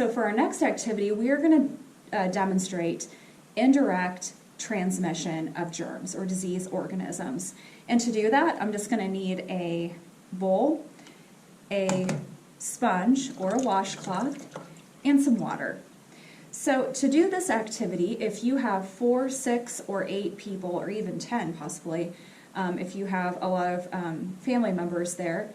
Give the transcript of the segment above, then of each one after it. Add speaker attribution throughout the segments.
Speaker 1: so for our next activity, we are going to demonstrate indirect transmission of germs or disease organisms. And to do that, I'm just going to need a bowl, a sponge or a washcloth, and some water. So to do this activity, if you have 4, 6, or 8 people, or even 10 possibly, if you have a lot of family members there,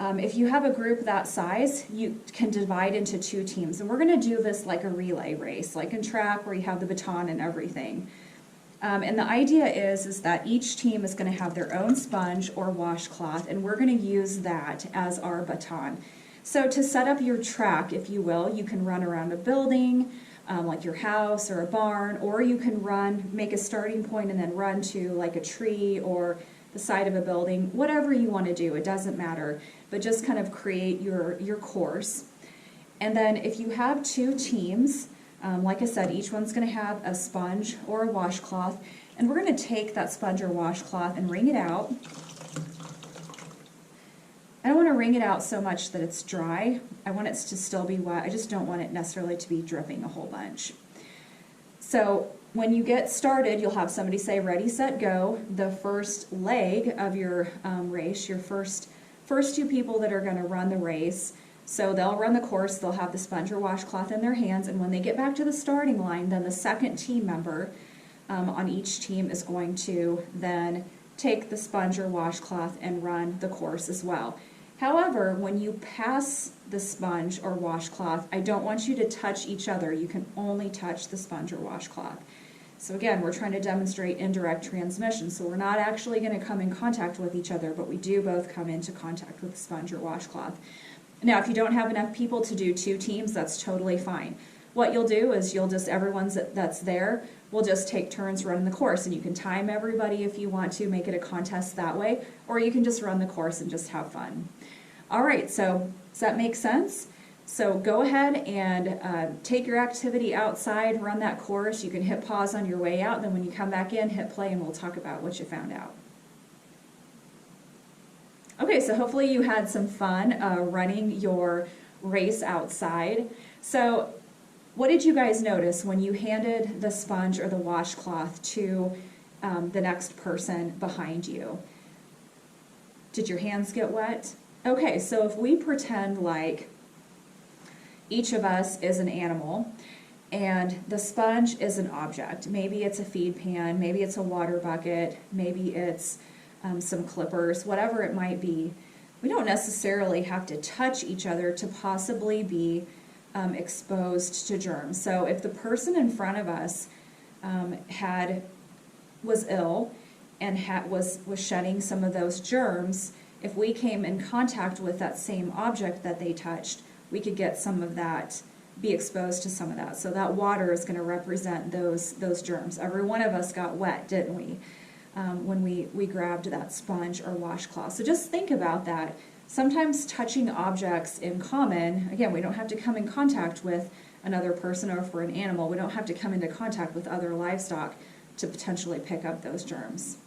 Speaker 1: if you have a group that size, you can divide into 2 teams. And we're going to do this like a relay race, like in track where you have the baton and everything. And the idea is that each team is going to have their own sponge or washcloth, and we're going to use that as our baton. So to set up your track, if you will, you can run around a building, like your house or a barn, or you can make a starting point and then run to like a tree or the side of a building, whatever you want to do, it doesn't matter, but just kind of create your course. And then if you have 2 teams, like I said, each one's going to have a sponge or a washcloth, and we're going to take that sponge or washcloth and wring it out. I don't want to wring it out so much that it's dry. I want it to still be wet. I just don't want it necessarily to be dripping a whole bunch. So when you get started, you'll have somebody say, ready, set, go. The first leg of your race, your first 2 people that are going to run the race, so they'll run the course, they'll have the sponge or washcloth in their hands, and when they get back to the starting line, then the second team member on each team is going to then take the sponge or washcloth and run the course as well. However, when you pass the sponge or washcloth, I don't want you to touch each other. You can only touch the sponge or washcloth. So again, we're trying to demonstrate indirect transmission, so we're not actually going to come in contact with each other, but we do both come into contact with the sponge or washcloth. Now, if you don't have enough people to do 2 teams, that's totally fine. What you'll do is everyone that's there will just take turns running the course, and you can time everybody if you want to, make it a contest that way, or you can just run the course and just have fun. All right, so does that make sense? So go ahead and take your activity outside, run that course. You can hit pause on your way out, then when you come back in, hit play, and we'll talk about what you found out. Okay, so hopefully you had some fun running your race outside. So what did you guys notice when you handed the sponge or the washcloth to the next person behind you? Did your hands get wet? Okay, so if we pretend like each of us is an animal and the sponge is an object, maybe it's a feed pan, maybe it's a water bucket, maybe it's some clippers, whatever it might be, we don't necessarily have to touch each other to possibly be exposed to germs. So if the person in front of us was ill and was shedding some of those germs, if we came in contact with that same object that they touched, we could get some of that, be exposed to some of that. So that water is going to represent those germs. Every one of us got wet, didn't we? When we grabbed that sponge or washcloth. So just think about that. Sometimes touching objects in common, again, we don't have to come in contact with another person, or if we're an animal, we don't have to come into contact with other livestock to potentially pick up those germs.